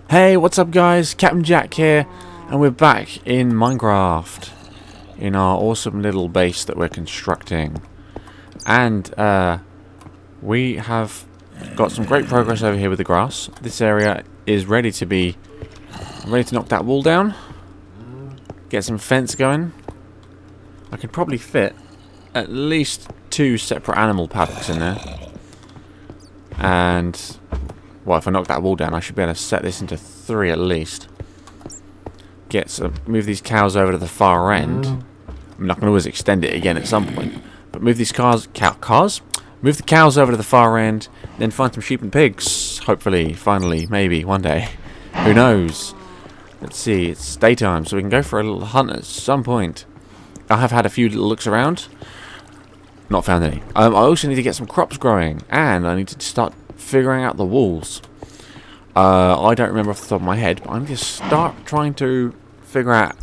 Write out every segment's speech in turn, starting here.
Hey, what's up guys? Captain Jack here, and we're back in Minecraft in our awesome little base that we're constructing. And we have got some great progress over here with the grass. This area is ready to knock that wall down, get some fence going. I could probably fit at least 2 separate animal paddocks in there. And well, if I knock that wall down, I should be able to set this into 3 at least. Move these cows over to the far end. I mean, I can always extend it again at some point. But move these move the cows over to the far end, then find some sheep and pigs. Hopefully, finally, maybe, one day. Who knows? Let's see, it's daytime, so we can go for a little hunt at some point. I have had a few little looks around. Not found any. I also need to get some crops growing, and I need to start figuring out the walls. I don't remember off the top of my head, but I'm going to start trying to figure out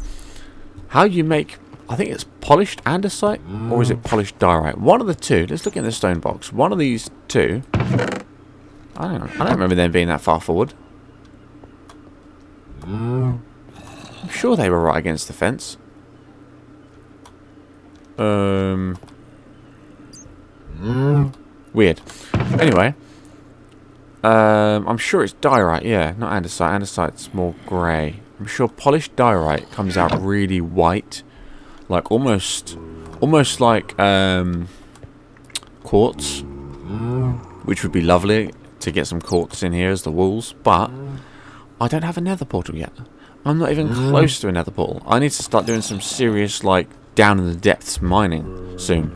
how you make, I think it's polished andesite, or is it polished diorite? One of the two. Let's look in the stone box. One of these two. I don't remember them being that far forward. I'm sure they were right against the fence. Weird. Anyway. I'm sure it's diorite, yeah, not andesite. Andesite's more grey. I'm sure polished diorite comes out really white, like almost like quartz, which would be lovely to get some quartz in here as the walls. But I don't have a nether portal yet. I'm not even close to a nether portal. I need to start doing some serious, like, down in the depths mining soon,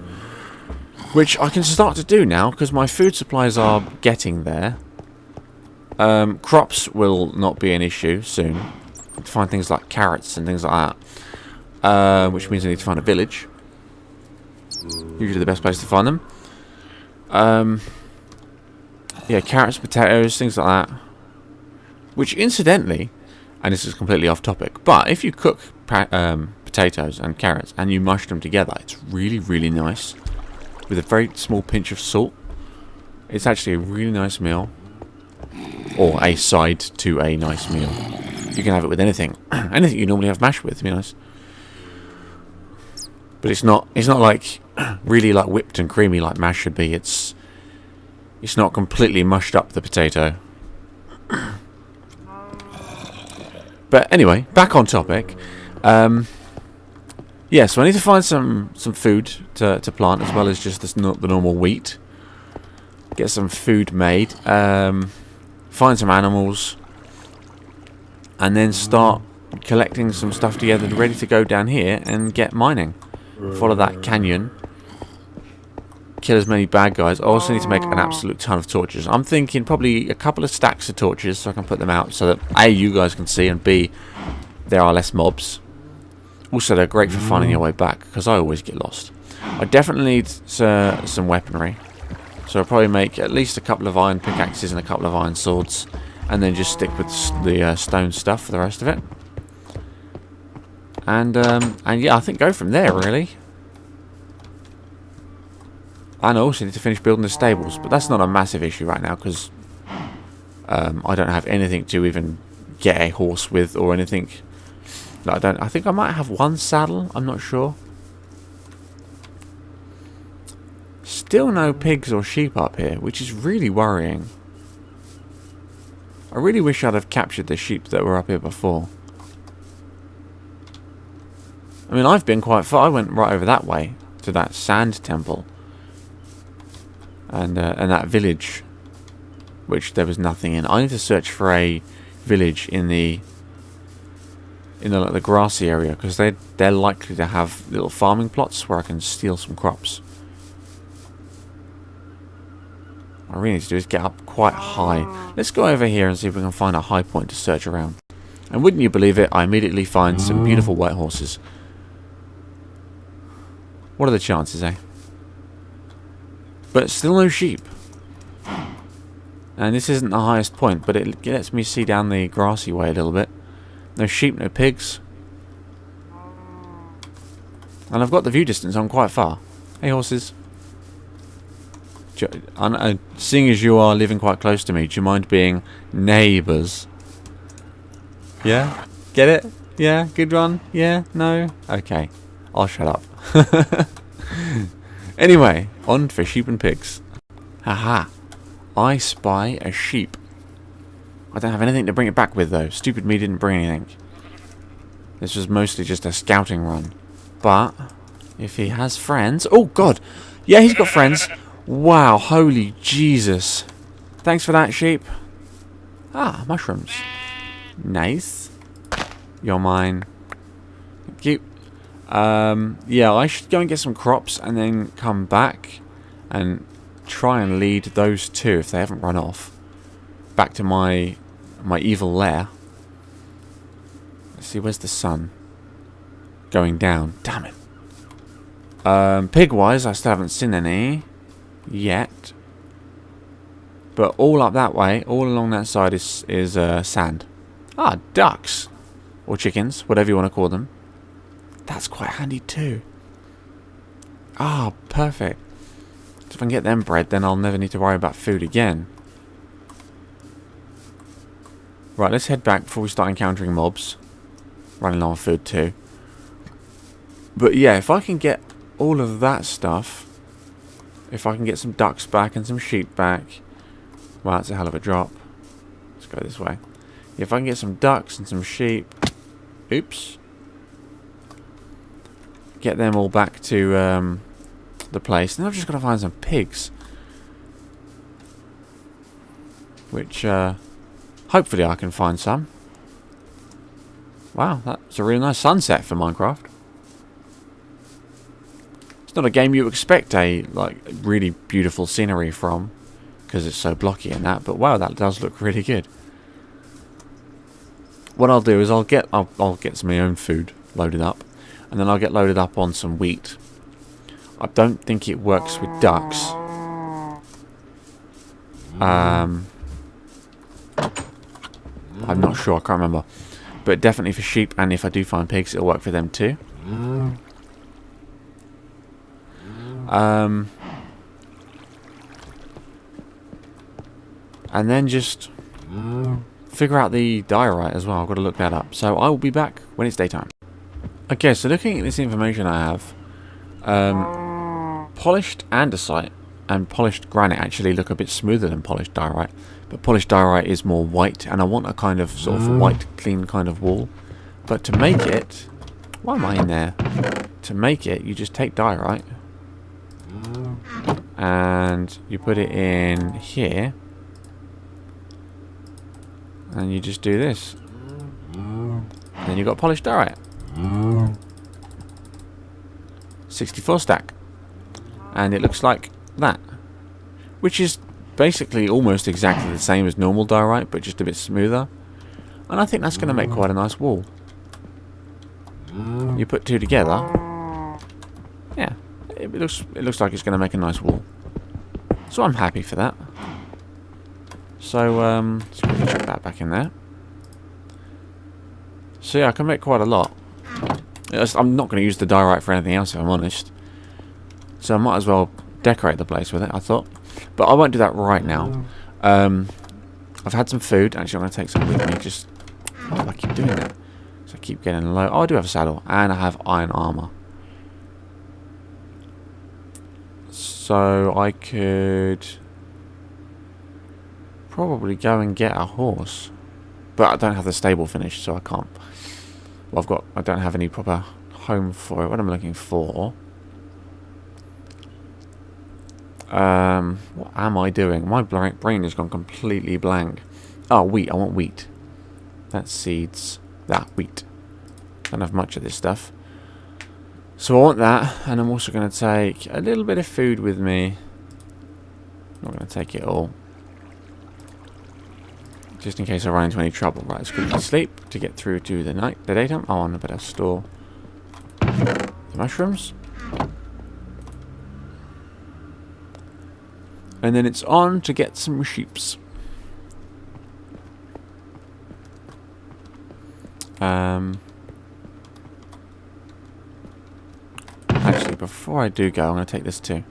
which I can start to do now because my food supplies are getting there. Crops will not be an issue soon. I need to find things like carrots and things like that. Which means I need to find a village. Usually the best place to find them. Yeah, carrots, potatoes, things like that. Which incidentally, and this is completely off topic, but if you cook potatoes and carrots and you mush them together, it's really, really nice. With a very small pinch of salt. It's actually a really nice meal. Or a side to a nice meal. You can have it with anything. Anything you normally have mash with, to be honest. But it's not like really like whipped and creamy like mash should be. It's not completely mushed up, the potato. But anyway, back on topic. Yeah, so I need to find some food to plant, as well as just the normal wheat. Get some food made. Find some animals, and then start collecting some stuff together, ready to go down here and get mining. Follow that canyon, kill as many bad guys. I also need to make an absolute ton of torches. I'm thinking probably a couple of stacks of torches so I can put them out, so that A, you guys can see, and B, there are less mobs. Also, they're great for finding your way back, because I always get lost. I definitely need some weaponry. So I'll probably make at least a couple of iron pickaxes and a couple of iron swords, and then just stick with the stone stuff for the rest of it. And yeah, I think go from there, really. And I also need to finish building the stables, but that's not a massive issue right now, because I don't have anything to even get a horse with or anything. I think I might have one saddle, I'm not sure. Still no pigs or sheep up here, which is really worrying. I really wish I'd have captured the sheep that were up here before. I mean, I've been quite far. I went right over that way to that sand temple, and that village, which there was nothing in. I need to search for a village in the like, the grassy area, because they're likely to have little farming plots where I can steal some crops. What I really need to do is get up quite high. Let's go over here and see if we can find a high point to search around. And wouldn't you believe it, I immediately find some beautiful white horses. What are the chances, eh? But still no sheep. And this isn't the highest point, but it lets me see down the grassy way a little bit. No sheep, no pigs. And I've got the view distance on quite far. Hey, horses. Seeing as you are living quite close to me, do you mind being neighbours? Yeah? Get it? Yeah? Good one? Yeah? No? Okay. I'll shut up. Anyway, on for sheep and pigs. Haha. I spy a sheep. I don't have anything to bring it back with, though. Stupid me didn't bring anything. This was mostly just a scouting run. But if he has friends... Oh, God. Yeah, he's got friends. Wow, holy Jesus. Thanks for that, sheep. Ah, mushrooms. Nice. You're mine. Thank you. Yeah, I should go and get some crops and then come back and try and lead those two, if they haven't run off, back to my evil lair. Let's see, where's the sun? Going down. Damn it. Pig-wise, I still haven't seen any yet. But all up that way, all along that side is sand. Ah, ducks. Or chickens, whatever you want to call them. That's quite handy too. Ah, perfect. So if I can get them bred, then I'll never need to worry about food again. Right, let's head back before we start encountering mobs. Running low on food too. But yeah, if I can get all of that stuff, if I can get some ducks back and some sheep back, wow, that's a hell of a drop. Let's go this way. If I can get some ducks and some sheep, oops, get them all back to the place, then I've just got to find some pigs, which hopefully I can find some. Wow, that's a really nice sunset for Minecraft. It's not a game you expect a really beautiful scenery from, because it's so blocky and that. But wow, that does look really good. What I'll do is I'll get some of my own food loaded up, and then I'll get loaded up on some wheat. I don't think it works with ducks. I'm not sure. I can't remember. But definitely for sheep, and if I do find pigs, it'll work for them too. And then just figure out the diorite as well. I've got to look that up. So I will be back when it's daytime. Okay, so looking at this information I have, polished andesite and polished granite actually look a bit smoother than polished diorite. But polished diorite is more white, and I want a kind of sort of white, clean kind of wall. But to make it, why am I in there? To make it, you just take diorite and you put it in here, and you just do this. And then you've got polished diorite. 64 stack. And it looks like that. Which is basically almost exactly the same as normal diorite, but just a bit smoother. And I think that's going to make quite a nice wall. You put two together. Yeah. It looks like it's going to make a nice wall. So I'm happy for that. So, let's quickly chuck that back in there. So yeah, I can make quite a lot. I'm not going to use the diorite for anything else, if I'm honest. So I might as well decorate the place with it, I thought. But I won't do that right now. I've had some food. Actually, I'm going to take some with me. Just, why do I keep doing that? So I keep getting low. Oh, I do have a saddle. And I have iron armor. So I could probably go and get a horse. But I don't have the stable finished, so I can't. Well, I don't have any proper home for it. What am I looking for? What am I doing? My brain has gone completely blank. Oh, wheat. I want wheat. That's seeds. That wheat. Don't have much of this stuff. So I want that, and I'm also going to take a little bit of food with me. Not going to take it all. Just in case I run into any trouble. Right, let's quickly sleep to get through to the daytime. Oh, and I better store the mushrooms. And then it's on to get some sheeps. Actually, before I do go, I'm going to take this too.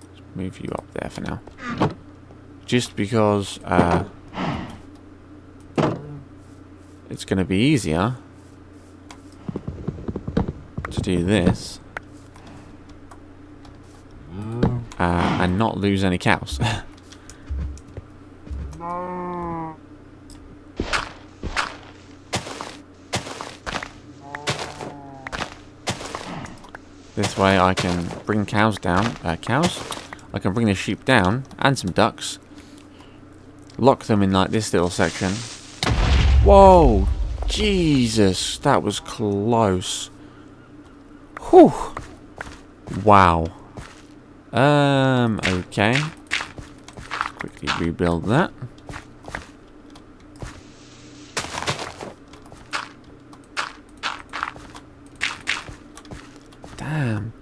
Let's move you up there for now. Just because it's going to be easier to do this and not lose any cows. This way I can bring cows down. I can bring the sheep down and some ducks. Lock them in like this little section. Whoa! Jesus, that was close. Whew. Wow. Okay. Quickly rebuild that. Damn.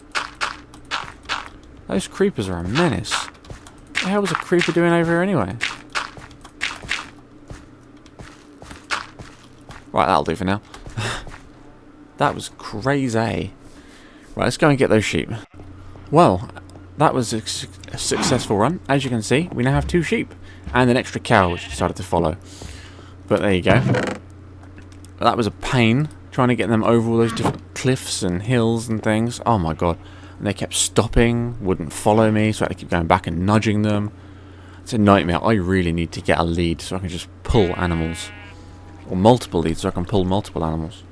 Those creepers are a menace. What the hell was a creeper doing over here anyway? Right, that'll do for now. That was crazy. Right, let's go and get those sheep. Well, that was a successful run. As you can see, we now have 2 sheep. And an extra cow which decided to follow. But there you go. That was a pain, trying to get them over all those different cliffs and hills and things. Oh my god. And they kept stopping, wouldn't follow me, so I had to keep going back and nudging them. It's a nightmare. I really need to get a lead so I can just pull animals. Or multiple leads so I can pull multiple animals.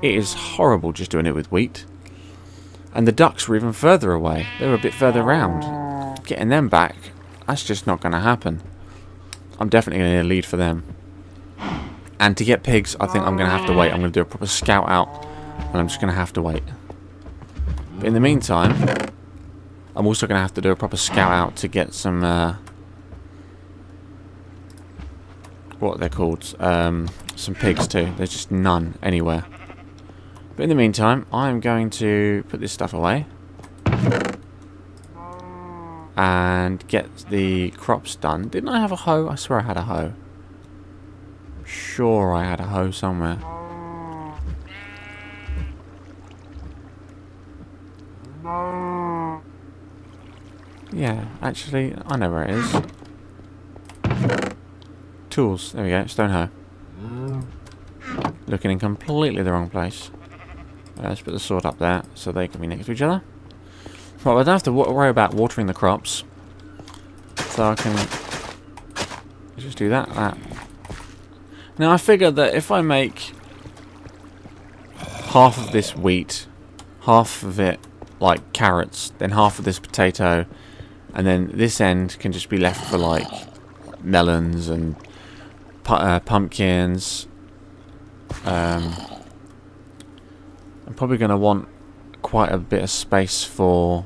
It is horrible just doing it with wheat. And the ducks were even further away. They were a bit further round. Getting them back, that's just not going to happen. I'm definitely going to need a lead for them. And to get pigs, I think I'm going to have to wait. I'm going to do a proper scout out. And I'm just going to have to wait. But in the meantime, I'm also going to have to do a proper scout out to get some... what they're called. Some pigs too. There's just none anywhere. But in the meantime, I'm going to put this stuff away. And get the crops done. Didn't I have a hoe? I swear I had a hoe. Sure I had a hoe somewhere. Yeah, actually, I know where it is. Tools. There we go. Stone hoe. Looking in completely the wrong place. Let's put the sword up there so they can be next to each other. Right, I don't have to worry about watering the crops. So I can just do that. Now I figure that if I make half of this wheat, half of it like carrots, then half of this potato, and then this end can just be left for like melons and pumpkins. I'm probably going to want quite a bit of space for...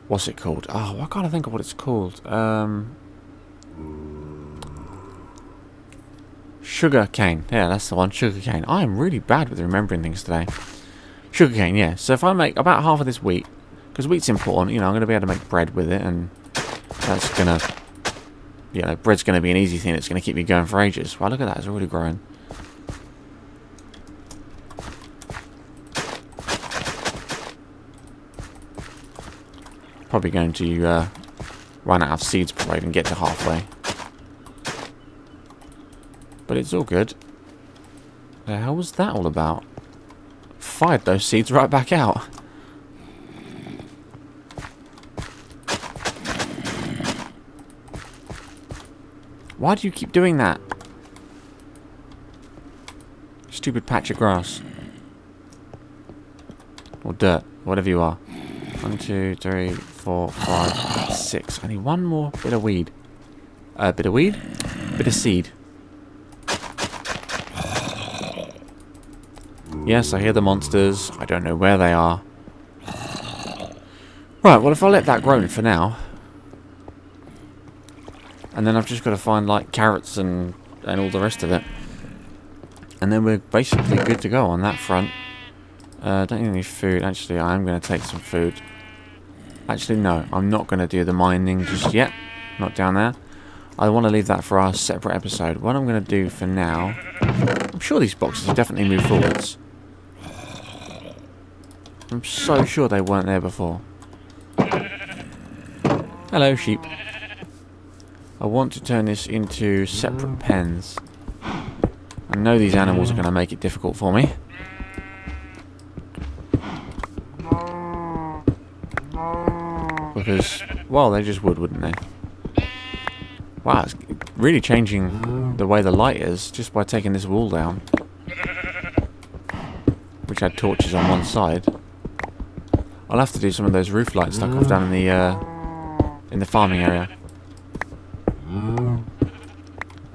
what's it called? Oh, I can't think of what it's called. Sugar cane. Yeah, that's the one. Sugar cane. I am really bad with remembering things today. Sugar cane, yeah. So if I make about half of this wheat, because wheat's important, you know, I'm going to be able to make bread with it, and that's going to... you know, bread's going to be an easy thing that's going to keep me going for ages. Wow, look at that. It's already growing. Probably going to run out of seeds before I even get to halfway. But it's all good. The hell was that all about? Fired those seeds right back out. Why do you keep doing that? Stupid patch of grass. Or dirt. Whatever you are. 1, 2, 3, 4, 5, 6. I need one more bit of weed. Bit of weed? Bit of seed. Yes, I hear the monsters. I don't know where they are. Right, well if I let that grow for now... and then I've just got to find like carrots and all the rest of it. And then we're basically good to go on that front. Don't need any food. Actually, I am going to take some food. Actually, no. I'm not going to do the mining just yet. Not down there. I want to leave that for our separate episode. What I'm going to do for now... I'm sure these boxes have definitely moved forwards. I'm so sure they weren't there before. Hello, sheep. I want to turn this into separate pens. I know these animals are going to make it difficult for me. Because, well, they just would, wouldn't they? Wow, it's really changing the way the light is just by taking this wall down. Which had torches on one side. I'll have to do some of those roof lights like I've done in the farming area.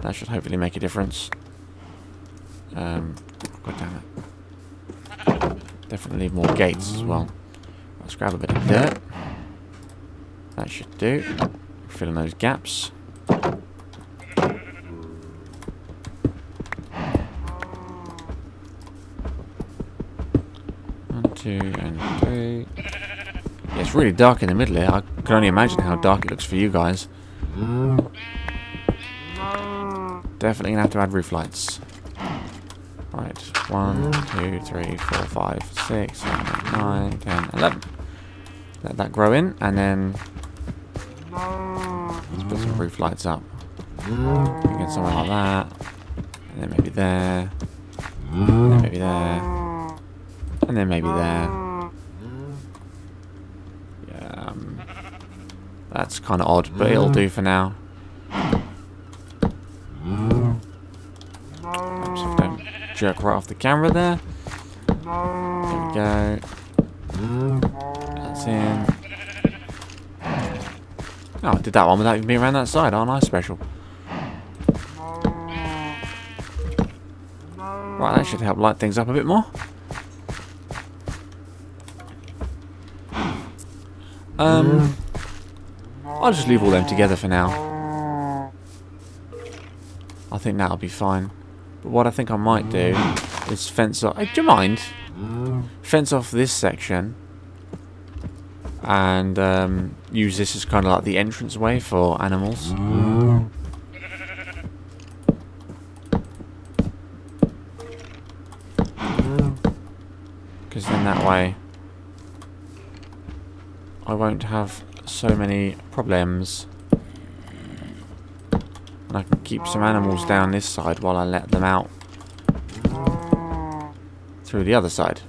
That should hopefully make a difference. God damn it. Definitely need more gates as well. Let's grab a bit of dirt. That should do. Fill in those gaps. 1, 2, and 3. Yeah, it's really dark in the middle here. I can only imagine how dark it looks for you guys. Definitely gonna have to add roof lights. Right, 1, 2, 3, 4, 5, 6, 7, 8, 9, 10, 11. Let that grow in, and then let's put some roof lights up. Get somewhere like that, and then maybe there, and then maybe there, and then maybe there. Yeah, that's kind of odd, but it'll do for now. Oops, I don't jerk right off the camera there. There we go. That's in. Oh, I did that one without even being around that side. Aren't I special? Right, that should help light things up a bit more. I'll just leave all them together for now. I think that'll be fine. But what I think I might do is fence off... Hey, do you mind? Fence off this section. And use this as kind of like the entrance way for animals. Because then that way I won't have so many problems. And I can keep some animals down this side while I let them out through the other side.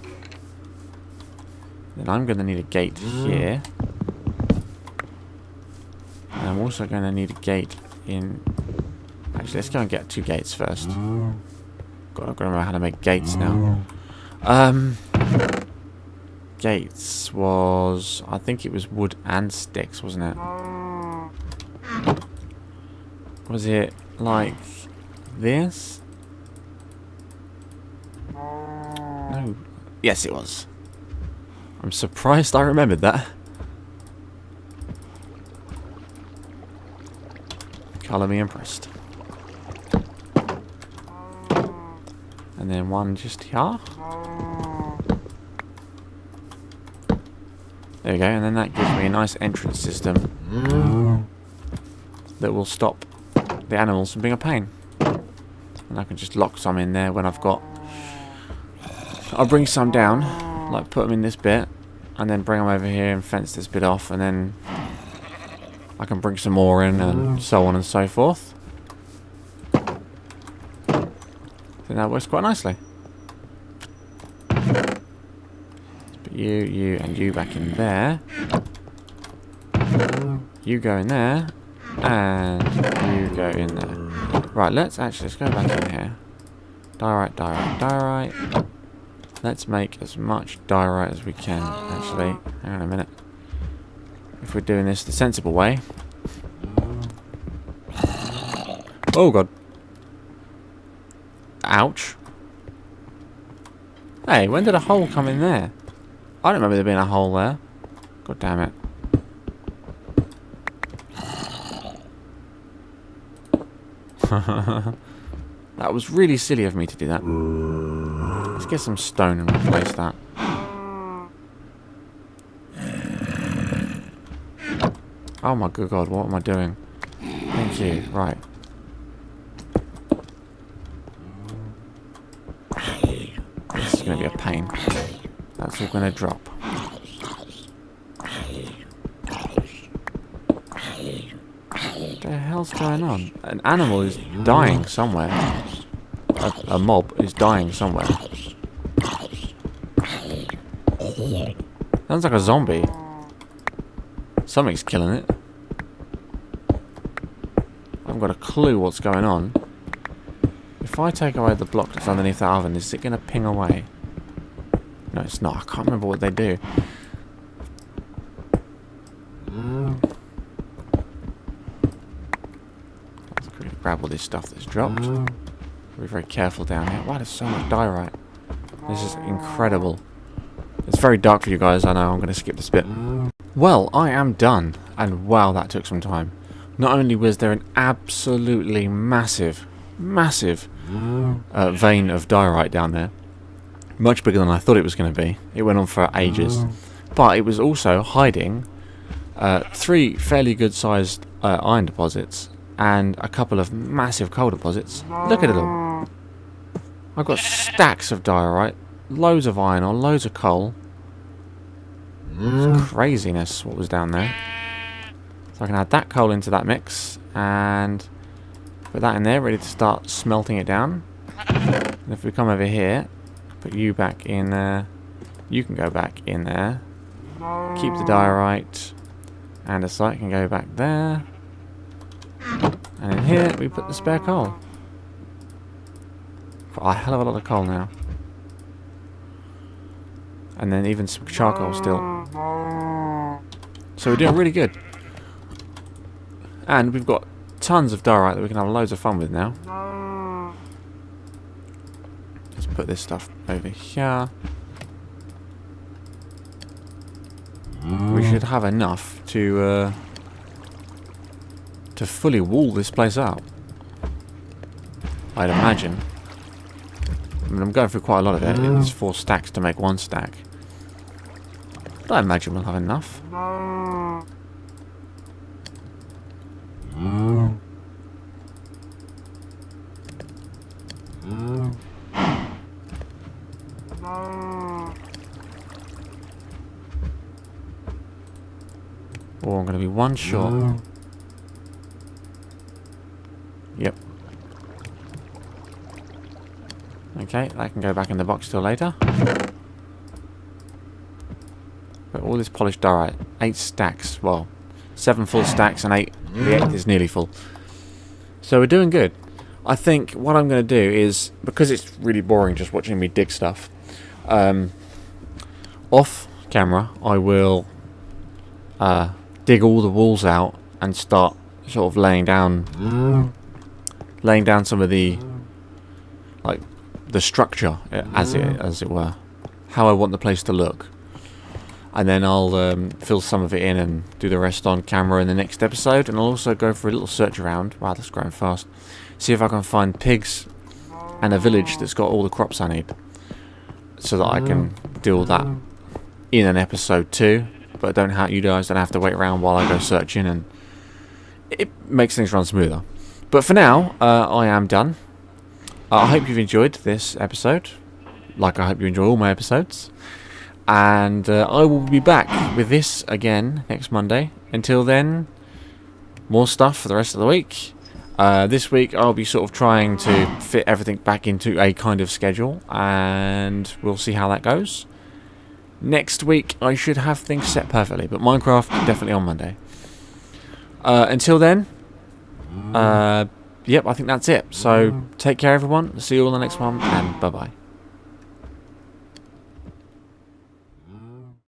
Then I'm going to need a gate here. And I'm also going to need a gate in... Actually, let's go and get 2 gates first. God, I've got to remember how to make gates now. Gates was... I think it was wood and sticks, wasn't it? Was it like this? No. Yes, it was. I'm surprised I remembered that. Colour me impressed. And then one just here. There we go, and then that gives me a nice entrance system that will stop the animals from being a pain. And I can just lock some in there when I've got... I'll bring some down, like put them in this bit, and then bring them over here and fence this bit off, and then I can bring some more in, and so on and so forth. I think that works quite nicely. Let's put you, and you back in there. You go in there, and you go in there. Right, let's go back in here. Diorite, diorite, diorite. Let's make as much diorite as we can, actually. Hang on a minute. If we're doing this the sensible way. Oh, God. Ouch. Hey, when did a hole come in there? I don't remember there being a hole there. God damn it. That was really silly of me to do that. Let's get some stone and replace that. Oh my good God, what am I doing? Thank you. Right. This is going to be a pain. That's all going to drop. What the hell's going on? An animal is dying somewhere. A mob is dying somewhere. Sounds like a zombie. Something's killing it. I haven't got a clue what's going on. If I take away the block that's underneath that oven, is it going to ping away? No, it's not. I can't remember what they do. Let's quickly grab all this stuff that's dropped. Be very careful down here. Wow, there's so much diorite. This is incredible. It's very dark for you guys, I know. I'm going to skip this bit. Well, I am done. And wow, that took some time. Not only was there an absolutely massive vein of diorite down there. Much bigger than I thought it was going to be. It went on for ages. But it was also hiding 3 fairly good sized iron deposits and a couple of massive coal deposits. Look at it all. I've got stacks of diorite, loads of iron ore, loads of coal. It's craziness what was down there. So I can add that coal into that mix and put that in there, ready to start smelting it down. And if we come over here, put you back in there. You can go back in there. Keep the diorite. And the site can go back there. And in here, we put the spare coal. Got a hell of a lot of coal now. And then even some charcoal still. So we're doing really good. And we've got tons of diorite that we can have loads of fun with now. Let's put this stuff over here. We should have enough to fully wall this place up. I'd imagine. I mean, I'm going through quite a lot of it. It's 4 stacks to make 1 stack. But I imagine we'll have enough. Oh, I'm going to be 1 short. Yep. Okay, that can go back in the box till later. But all this polished diorite, 8 stacks. Well, 7 full stacks and 8. The 8th is nearly full. So we're doing good. I think what I'm going to do is, because it's really boring just watching me dig stuff, off camera I will dig all the walls out and start sort of laying down some of the, like, the structure as it were, how I want the place to look, and then I'll fill some of it in and do the rest on camera in the next episode. And I'll also go for a little search around. Wow, that's growing fast. See if I can find pigs and a village that's got all the crops I need, so that I can do all that in an episode 2. But you guys don't have to wait around while I go searching, and it makes things run smoother. But for now, I am done. I hope you've enjoyed this episode, like I hope you enjoy all my episodes. And I will be back with this again next Monday. Until then, more stuff for the rest of the week. This week I'll be sort of trying to fit everything back into a kind of schedule, and we'll see how that goes. Next week I should have things set perfectly, but Minecraft definitely on Monday. Until then, yep, I think that's it. So take care everyone. See you all in the next one, and bye bye.